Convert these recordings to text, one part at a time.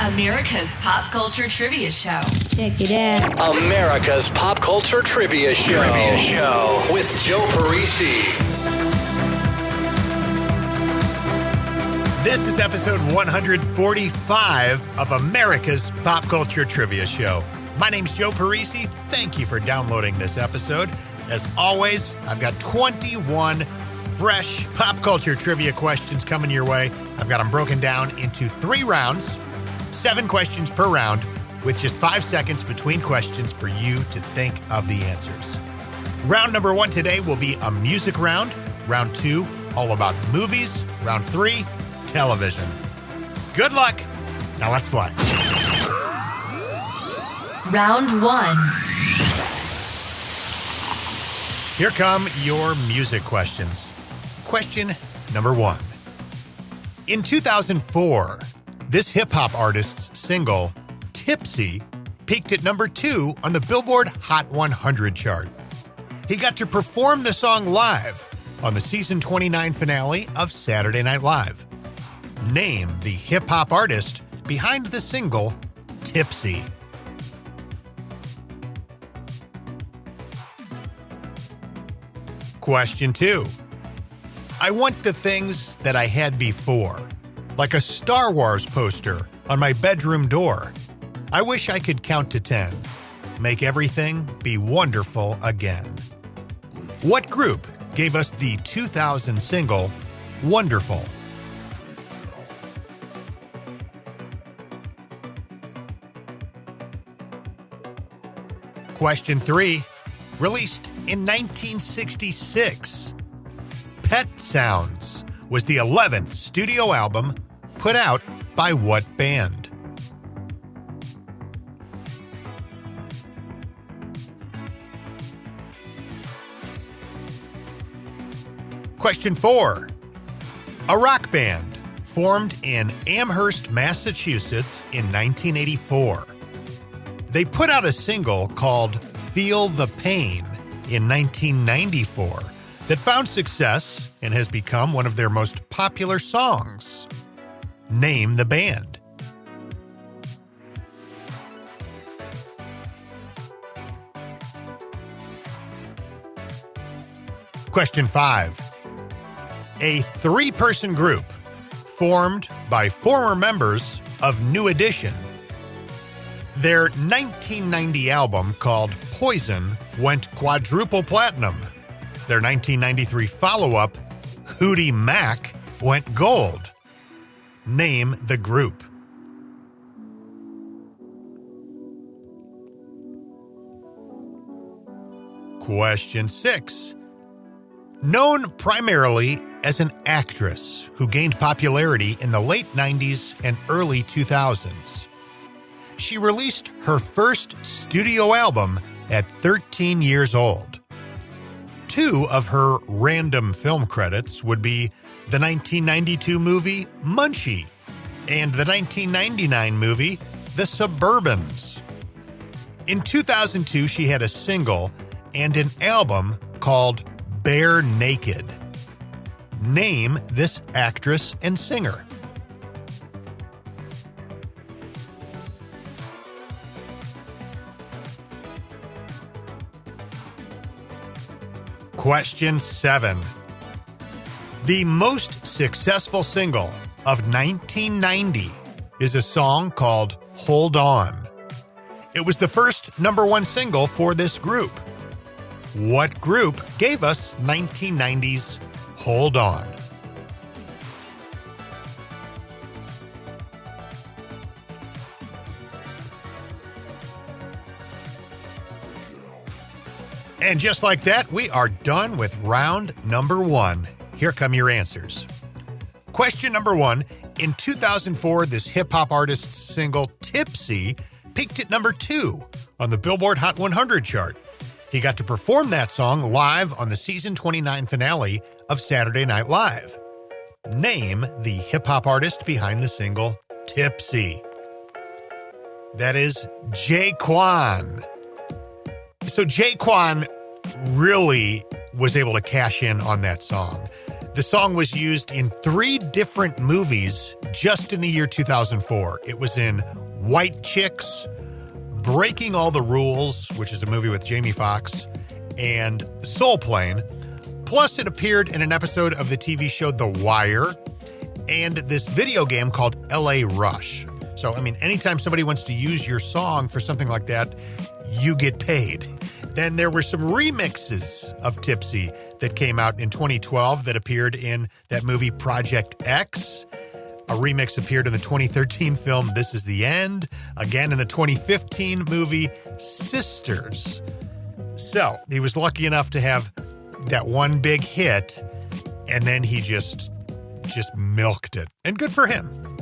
America's Pop Culture Trivia Show. Check it out. America's Pop Culture Trivia Show. With Joe Parisi. This is episode 145 of America's Pop Culture Trivia Show. My name's Joe Parisi. Thank you for downloading this episode. As always, I've got 21 fresh pop culture trivia questions coming your way. I've got them broken down into 3 rounds, 7 questions per round, with just 5 seconds between questions for you to think of the answers. Round number 1 today will be a music round. Round 2, all about movies. Round 3, television. Good luck. Now let's play. Round 1. Here come your music questions. Question number 1. In 2004, this hip-hop artist's single, Tipsy, peaked at number 2 on the Billboard Hot 100 chart. He got to perform the song live on the season 29 finale of Saturday Night Live. Name the hip-hop artist behind the single, Tipsy. Question 2. I want the things that I had before, like a Star Wars poster on my bedroom door. I wish I could count to 10. Make everything be wonderful again. What group gave us the 2000 single, Wonderful? Question 3. Released in 1966, Pet Sounds was the 11th studio album put out by what band? Question 4. A rock band formed in Amherst, Massachusetts in 1984. They put out a single called Feel the Pain in 1994 that found success and has become one of their most popular songs. Name the band. Question 5. A 3-person group formed by former members of New Edition. Their 1990 album called Poison went quadruple platinum. Their 1993 follow-up, Hootie Mac, went gold. Name the group. Question 6. Known primarily as an actress who gained popularity in the late 90s and early 2000s. She released her first studio album at 13 years old. 2 of her random film credits would be the 1992 movie Munchie and the 1999 movie The Suburbans. In 2002, she had a single and an album called Bare Naked. Name this actress and singer. Question 7. The most successful single of 1990 is a song called Hold On. It was the first number 1 single for this group. What group gave us 1990's Hold On? And just like that, we are done with round number 1. Here come your answers. Question number 1. In 2004, this hip-hop artist's single, Tipsy, peaked at number 2 on the Billboard Hot 100 chart. He got to perform that song live on the season 29 finale of Saturday Night Live. Name the hip-hop artist behind the single, Tipsy. That is Jaquan. So Jaquan really was able to cash in on that song. The song was used in 3 different movies just in the year 2004. It was in White Chicks, Breaking All the Rules, which is a movie with Jamie Foxx, and Soul Plane. Plus, it appeared in an episode of the TV show The Wire and this video game called LA Rush. So, I mean, anytime somebody wants to use your song for something like that, you get paid. Then there were some remixes of Tipsy that came out in 2012 that appeared in that movie Project X. A remix appeared in the 2013 film This Is the End. Again in the 2015 movie Sisters. So he was lucky enough to have that one big hit, and then he just milked it. And good for him.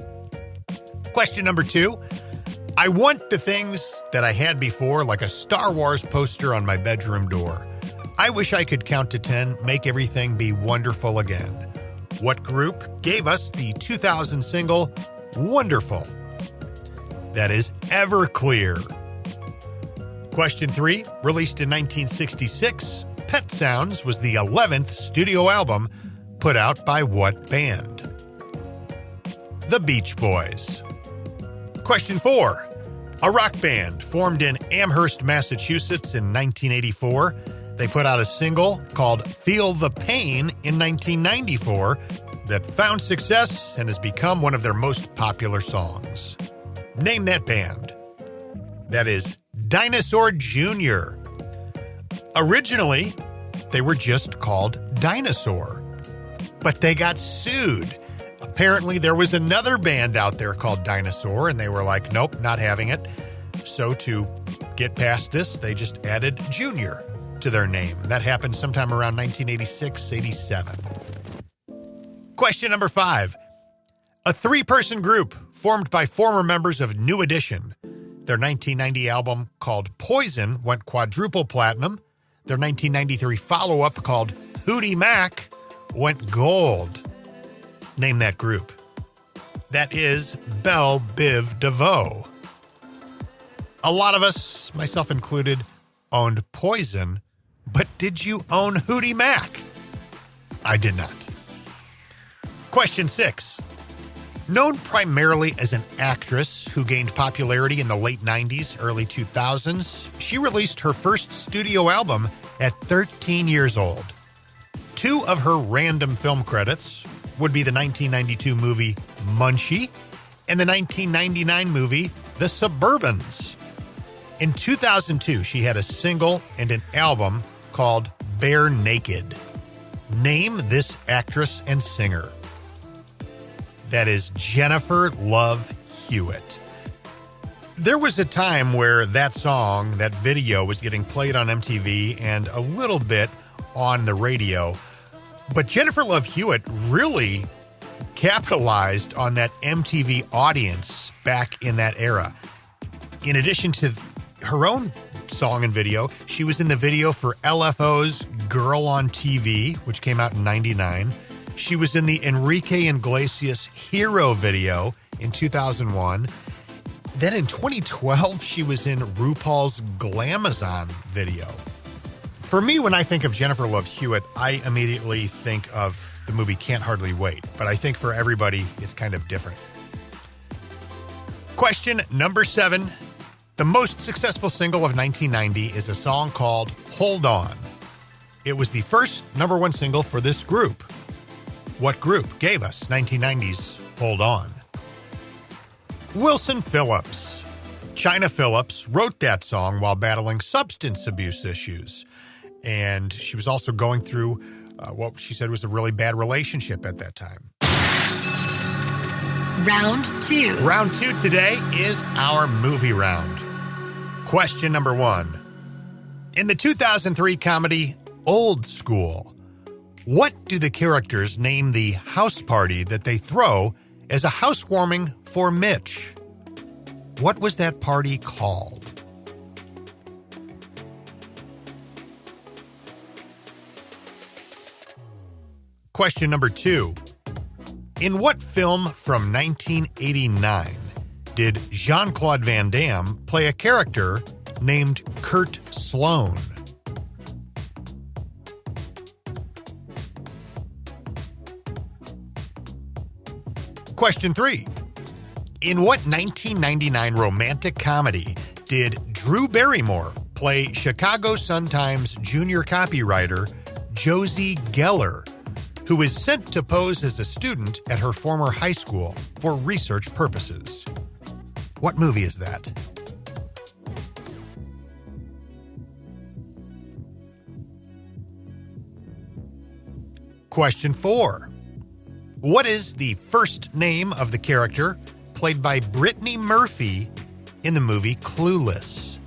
Question number 2. I want the things that I had before, like a Star Wars poster on my bedroom door. I wish I could count to 10, make everything be wonderful again. What group gave us the 2000 single, Wonderful? That is Everclear. Question 3, released in 1966, Pet Sounds was the 11th studio album put out by what band? The Beach Boys. Question 4. A rock band formed in Amherst, Massachusetts in 1984. They put out a single called Feel the Pain in 1994 that found success and has become one of their most popular songs. Name that band. That is Dinosaur Jr. Originally, they were just called Dinosaur, but they got sued. Apparently, there was another band out there called Dinosaur, and they were like, nope, not having it. So to get past this, they just added Junior to their name. That happened sometime around 1986-87. Question number 5. A 3-person group formed by former members of New Edition. Their 1990 album called Poison went quadruple platinum. Their 1993 follow-up called Hootie Mac went gold. Name that group. That is Belle Biv DeVoe. A lot of us, myself included, owned Poison, but did you own Hootie Mac? I did not. Question 6. Known primarily as an actress who gained popularity in the late 90s, early 2000s, she released her first studio album at 13 years old. 2 of her random film credits would be the 1992 movie Munchie and the 1999 movie The Suburbans. In 2002, she had a single and an album called Bare Naked. Name this actress and singer. That is Jennifer Love Hewitt. There was a time where that song, that video, was getting played on MTV and a little bit on the radio. But Jennifer Love Hewitt really capitalized on that MTV audience back in that era. In addition to her own song and video, she was in the video for LFO's Girl on TV, which came out in 99. She was in the Enrique Iglesias Hero video in 2001. Then in 2012, she was in RuPaul's Glamazon video. For me, when I think of Jennifer Love Hewitt, I immediately think of the movie Can't Hardly Wait. But I think for everybody, it's kind of different. Question number 7. The most successful single of 1990 is a song called Hold On. It was the first number 1 single for this group. What group gave us 1990's Hold On? Wilson Phillips. China Phillips wrote that song while battling substance abuse issues. And she was also going through what she said was a really bad relationship at that time. Round 2. Round 2 today is our movie round. Question number 1. In the 2003 comedy Old School, what do the characters name the house party that they throw as a housewarming for Mitch? What was that party called? Question number 2. In what film from 1989 did Jean-Claude Van Damme play a character named Kurt Sloan? Question 3. In what 1999 romantic comedy did Drew Barrymore play Chicago Sun-Times junior copywriter Josie Geller, who is sent to pose as a student at her former high school for research purposes? What movie is that? Question 4. What is the first name of the character played by Brittany Murphy in the movie Clueless?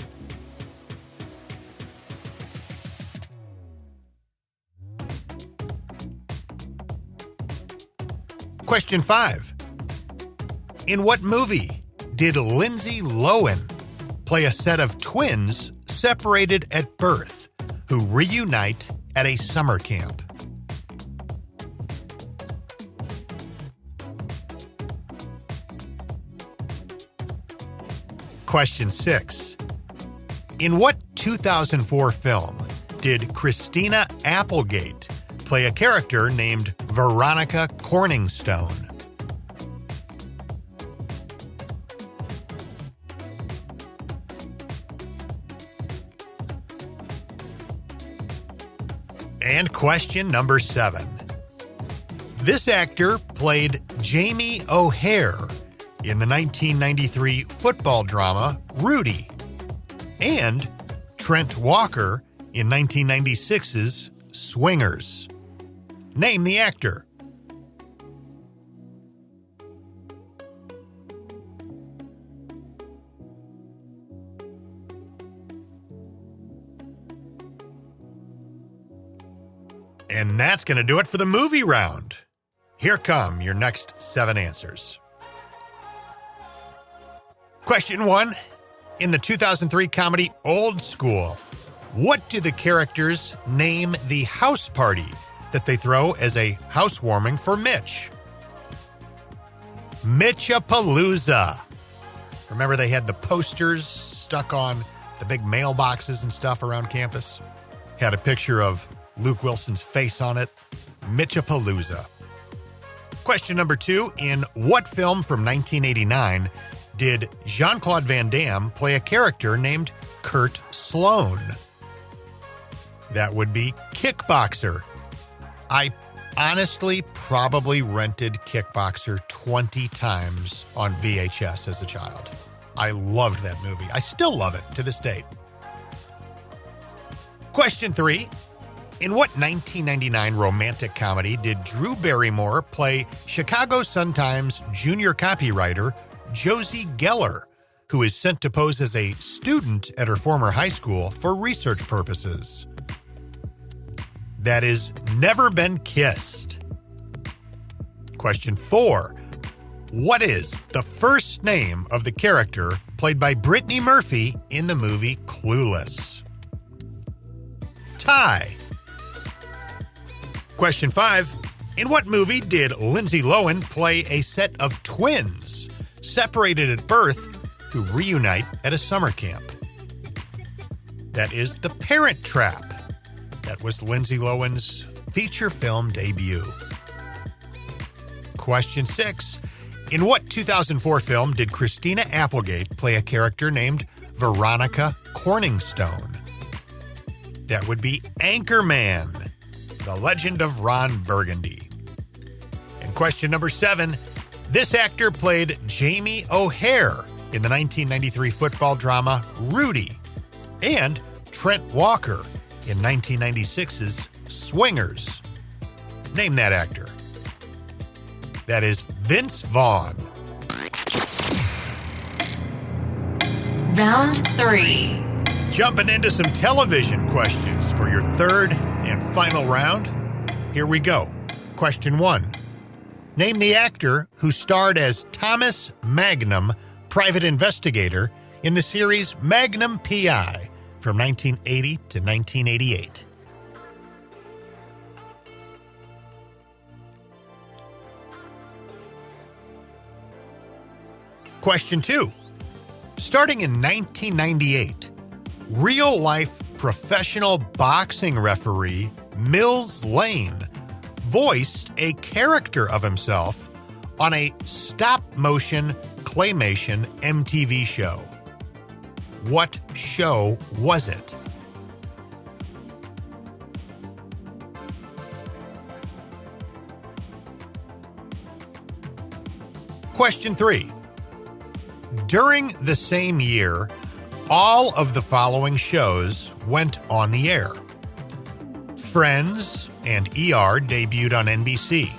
Question 5. In what movie did Lindsay Lohan play a set of twins separated at birth who reunite at a summer camp? Question 6. In what 2004 film did Christina Applegate play a character named Veronica Corningstone? And question number 7. This actor played Jamie O'Hare in the 1993 football drama Rudy, and Trent Walker in 1996's Swingers. Name the actor. And that's going to do it for the movie round. Here come your next 7 answers. Question 1. In the 2003 comedy Old School, what do the characters name the house party that they throw as a housewarming for Mitch? Mitchapalooza. Remember they had the posters stuck on the big mailboxes and stuff around campus? Had a picture of Luke Wilson's face on it. Mitchapalooza. Question number 2. In what film from 1989 did Jean-Claude Van Damme play a character named Kurt Sloan? That would be Kickboxer. I honestly probably rented Kickboxer 20 times on VHS as a child. I loved that movie. I still love it to this date. Question 3. In what 1999 romantic comedy did Drew Barrymore play Chicago Sun-Times junior copywriter Josie Geller, who is sent to pose as a student at her former high school for research purposes? That is Never Been Kissed. Question 4. What is the first name of the character played by Brittany Murphy in the movie Clueless? Ty. Question 5. In what movie did Lindsay Lohan play a set of twins separated at birth who reunite at a summer camp? That is The Parent Trap. That was Lindsay Lohan's feature film debut. Question 6. In what 2004 film did Christina Applegate play a character named Veronica Corningstone? That would be Anchorman, The Legend of Ron Burgundy. And question number 7. This actor played Jamie O'Hare in the 1993 football drama Rudy, and Trent Walker in 1996's Swingers. Name that actor. That is Vince Vaughn. Round 3. Jumping into some television questions for your third and final round. Here we go. Question 1. Name the actor who starred as Thomas Magnum, private investigator, in the series Magnum P.I. from 1980 to 1988. Question 2. Starting in 1998, real-life professional boxing referee Mills Lane voiced a character of himself on a stop-motion claymation MTV show. What show was it? Question 3. During the same year, all of the following shows went on the air. Friends and ER debuted on NBC.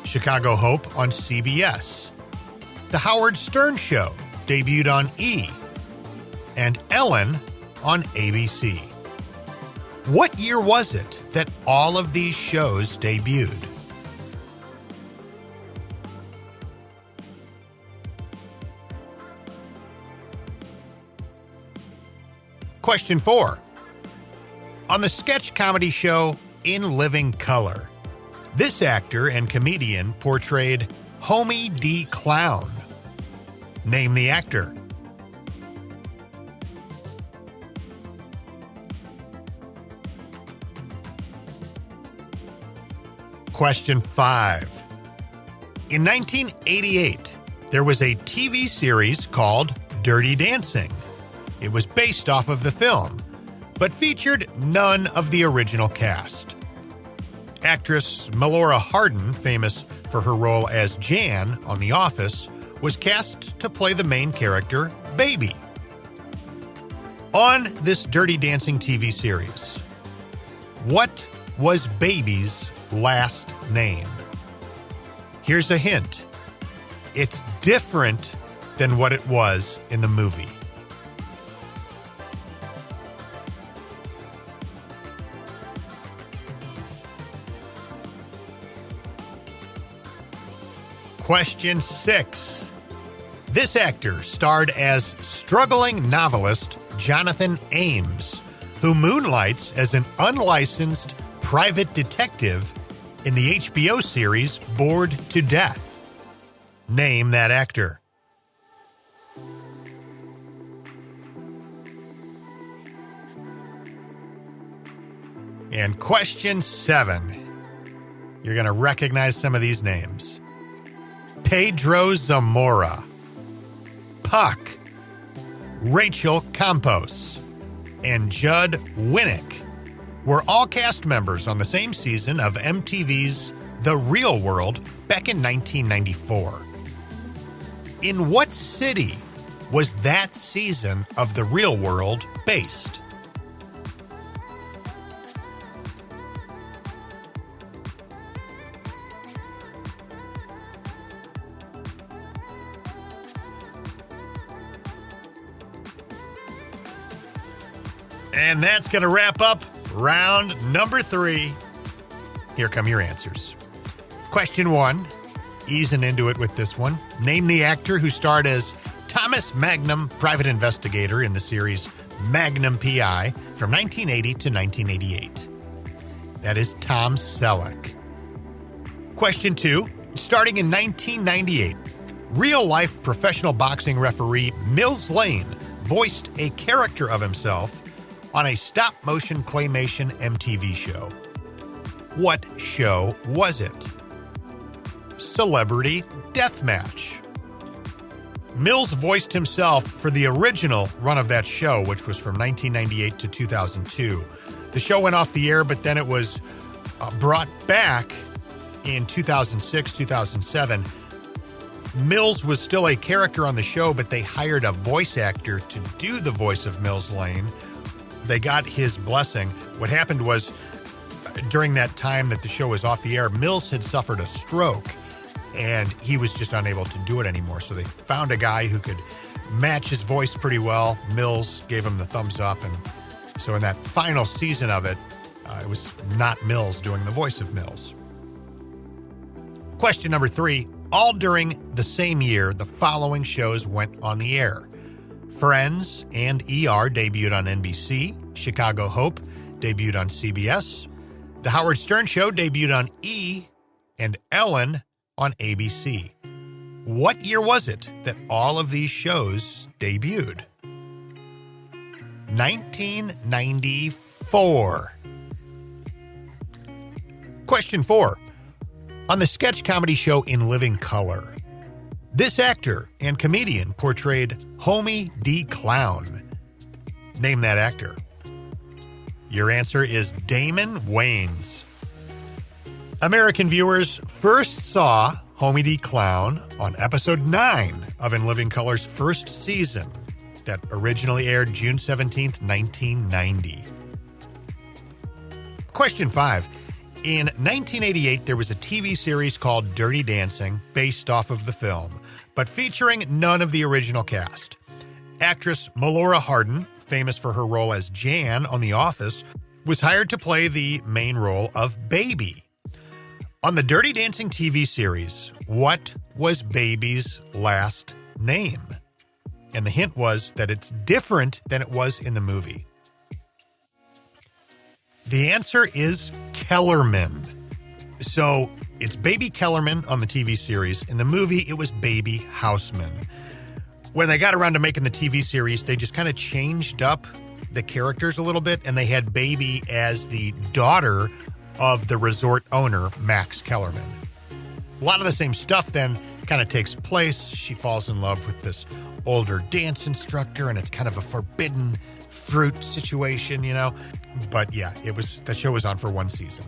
Chicago Hope on CBS. The Howard Stern Show debuted on E! And Ellen on ABC. What year was it that all of these shows debuted? Question 4. On the sketch comedy show In Living Color, this actor and comedian portrayed Homie D. Clown. Name the actor. Question 5. In 1988, there was a TV series called Dirty Dancing. It was based off of the film, but featured none of the original cast. Actress Melora Hardin, famous for her role as Jan on The Office, was cast to play the main character, Baby. On this Dirty Dancing TV series, what was Baby's last name? Here's a hint. It's different than what it was in the movie. Question 6. This actor starred as struggling novelist Jonathan Ames, who moonlights as an unlicensed private detective in the HBO series Bored to Death. Name that actor. And question 7. You're going to recognize some of these names. Pedro Zamora, Puck, Rachel Campos, and Judd Winnick were all cast members on the same season of MTV's The Real World back in 1994. In what city was that season of The Real World based? And that's going to wrap up round number 3. Here come your answers. Question 1, easing into it with this one. Name the actor who starred as Thomas Magnum, private investigator in the series Magnum P.I. from 1980 to 1988. That is Tom Selleck. Question 2, starting in 1998, real-life professional boxing referee Mills Lane voiced a character of himself on a stop-motion claymation MTV show. What show was it? Celebrity Deathmatch. Mills voiced himself for the original run of that show, which was from 1998 to 2002. The show went off the air, but then it was brought back in 2006, 2007. Mills was still a character on the show, but they hired a voice actor to do the voice of Mills Lane. They got his blessing. What happened was, during that time that the show was off the air, Mills had suffered a stroke, and he was just unable to do it anymore. So they found a guy who could match his voice pretty well. Mills gave him the thumbs up, and so in that final season of it, it was not Mills doing the voice of Mills. Question number 3. All during the same year, the following shows went on the air. Friends and ER debuted on NBC. Chicago Hope debuted on CBS. The Howard Stern Show debuted on E! And Ellen on ABC. What year was it that all of these shows debuted? 1994. Question 4. On the sketch comedy show In Living Color, this actor and comedian portrayed Homie D. Clown. Name that actor. Your answer is Damon Wayans. American viewers first saw Homie D. Clown on episode 9 of In Living Color's first season that originally aired June 17th, 1990. Question 5. In 1988, there was a TV series called Dirty Dancing based off of the film, but featuring none of the original cast. Actress Melora Hardin, famous for her role as Jan on The Office, was hired to play the main role of Baby. On the Dirty Dancing TV series, what was Baby's last name? And the hint was that it's different than it was in the movie. The answer is Kellerman. So it's Baby Kellerman on the TV series. In the movie, it was Baby Houseman. When they got around to making the TV series, they just kind of changed up the characters a little bit, and they had Baby as the daughter of the resort owner, Max Kellerman. A lot of the same stuff then kind of takes place. She falls in love with this older dance instructor, and it's kind of a forbidden fruit situation, you know. But yeah, the show was on for one season.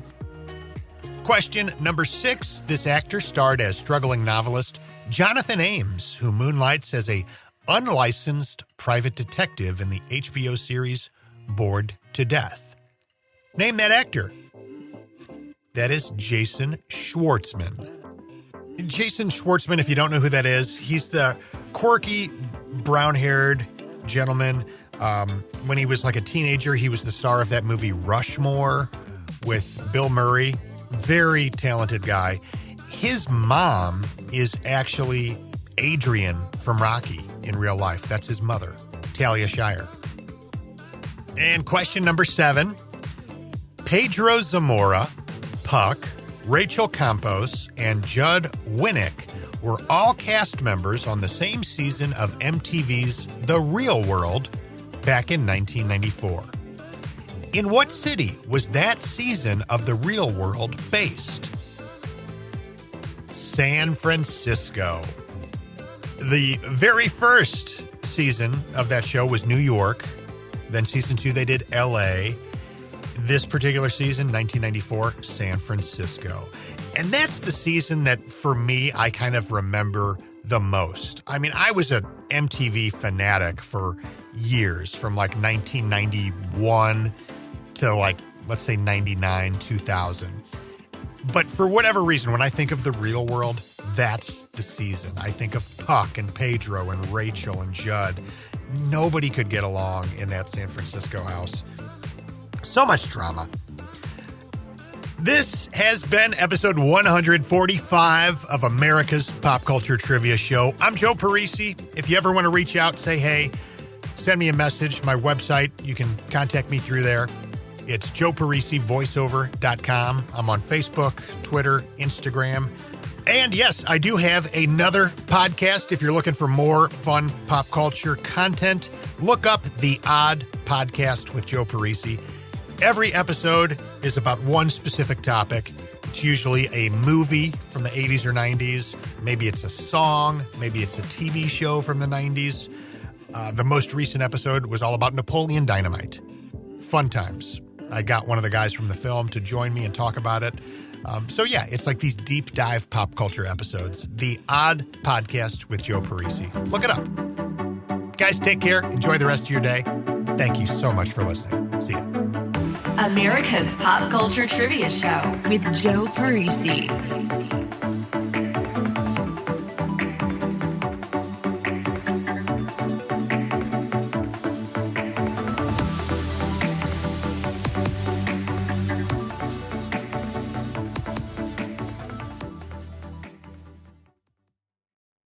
Question number 6. This actor starred as struggling novelist Jonathan Ames, who moonlights as a unlicensed private detective in the HBO series Bored to Death. Name that actor. That is Jason Schwartzman. Jason Schwartzman, if you don't know who that is, he's the quirky, brown-haired gentleman. When he was like a teenager, he was the star of that movie Rushmore with Bill Murray. Very talented guy. His mom is actually Adrian from Rocky in real life. That's his mother, Talia Shire. And question number 7. Pedro Zamora, Puck, Rachel Campos, and Judd Winnick were all cast members on the same season of MTV's The Real World back in 1994. In what city was that season of The Real World based? San Francisco. The very first season of that show was New York. Then season 2, they did LA. This particular season, 1994, San Francisco. And that's the season that, for me, I kind of remember the most. I mean, I was an MTV fanatic for years, from like 1991 to like, let's say 99, 2000. But for whatever reason, when I think of The Real World, that's the season. I think of Puck and Pedro and Rachel and Judd. Nobody could get along in that San Francisco house. So much drama. This has been episode 145 of America's Pop Culture Trivia Show. I'm Joe Parisi. If you ever want to reach out, say hey, send me a message. My website, you can contact me through there. It's joeparisivoiceover.com. I'm on Facebook, Twitter, Instagram. And yes, I do have another podcast. If you're looking for more fun pop culture content, look up The Odd Podcast with Joe Parisi. Every episode is about one specific topic. It's usually a movie from the 80s or 90s. Maybe it's a song. Maybe it's a TV show from the 90s. The most recent episode was all about Napoleon Dynamite. Fun times. I got one of the guys from the film to join me and talk about it. So yeah, it's like these deep dive pop culture episodes. The Odd Podcast with Joe Parisi. Look it up. Guys, take care. Enjoy the rest of your day. Thank you so much for listening. See ya. America's Pop Culture Trivia Show with Joe Parisi.